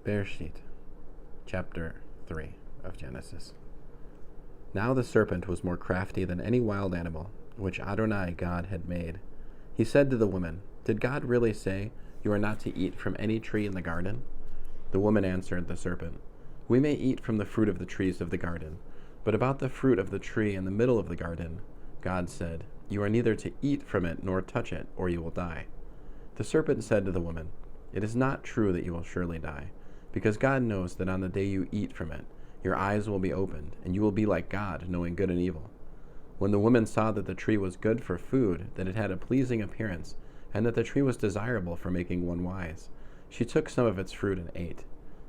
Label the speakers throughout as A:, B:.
A: Bereshit, chapter 3 of Genesis. Now the serpent was more crafty than any wild animal which Adonai God had made. He said to the woman, "Did God really say, 'You are not to eat from any tree in the garden'?" The woman answered the serpent, "We may eat from the fruit of the trees of the garden, but about the fruit of the tree in the middle of the garden, God said, 'You are neither to eat from it nor touch it, or you will die.' The serpent said to the woman, 'It is not true that you will surely die, because God knows that on the day you eat from it, your eyes will be opened, and you will be like God, knowing good and evil.' When the woman saw that the tree was good for food, that it had a pleasing appearance, and that the tree was desirable for making one wise, she took some of its fruit and ate.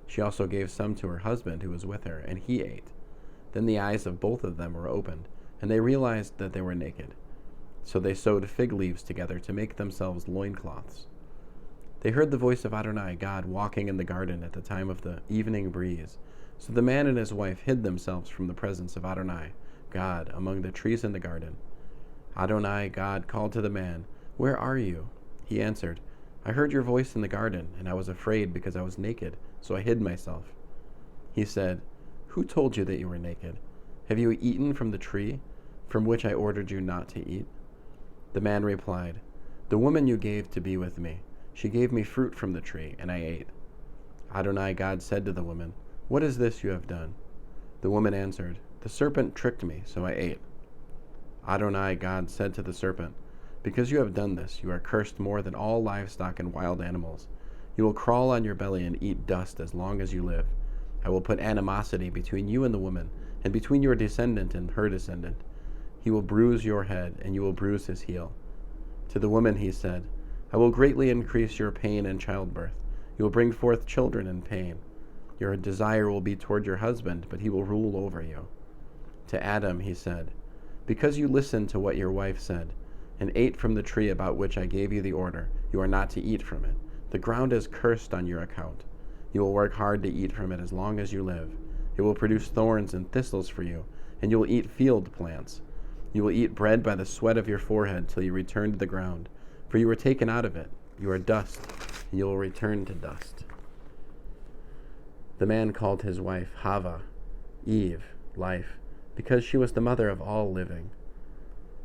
A: She also gave some to her husband who was with her, and he ate. Then the eyes of both of them were opened, and they realized that they were naked. So they sewed fig leaves together to make themselves loincloths. They heard the voice of Adonai God walking in the garden at the time of the evening breeze. So the man and his wife hid themselves from the presence of Adonai God among the trees in the garden. Adonai God called to the man, "Where are you?" He answered, "I heard your voice in the garden, and I was afraid because I was naked, so I hid myself." He said, "Who told you that you were naked? Have you eaten from the tree from which I ordered you not to eat?" The man replied, "The woman you gave to be with me, she gave me fruit from the tree, and I ate." Adonai God said to the woman, "What is this you have done?" The woman answered, "The serpent tricked me, so I ate." Adonai God said to the serpent, "Because you have done this, you are cursed more than all livestock and wild animals. You will crawl on your belly and eat dust as long as you live. I will put animosity between you and the woman, and between your descendant and her descendant. He will bruise your head, and you will bruise his heel." To the woman he said, "I will greatly increase your pain in childbirth. You will bring forth children in pain. Your desire will be toward your husband, but he will rule over you." To Adam he said, "Because you listened to what your wife said, and ate from the tree about which I gave you the order, you are not to eat from it. The ground is cursed on your account. You will work hard to eat from it as long as you live. It will produce thorns and thistles for you, and you will eat field plants. You will eat bread by the sweat of your forehead till you return to the ground, for you were taken out of it. You are dust, and you will return to dust." The man called his wife Hava, Eve, life, because she was the mother of all living.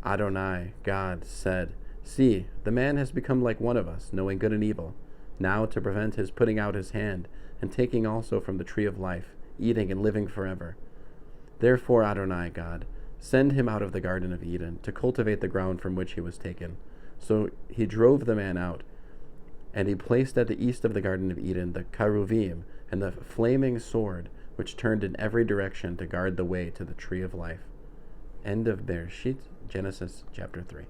A: Adonai, God, said, "See, the man has become like one of us, knowing good and evil. Now to prevent his putting out his hand, and taking also from the tree of life, eating and living forever. Therefore, Adonai, God, send him out of the Garden of Eden, to cultivate the ground from which he was taken." So he drove the man out, and he placed at the east of the Garden of Eden the cheruvim and the flaming sword, which turned in every direction to guard the way to the tree of life. End of Bereshit, Genesis chapter 3.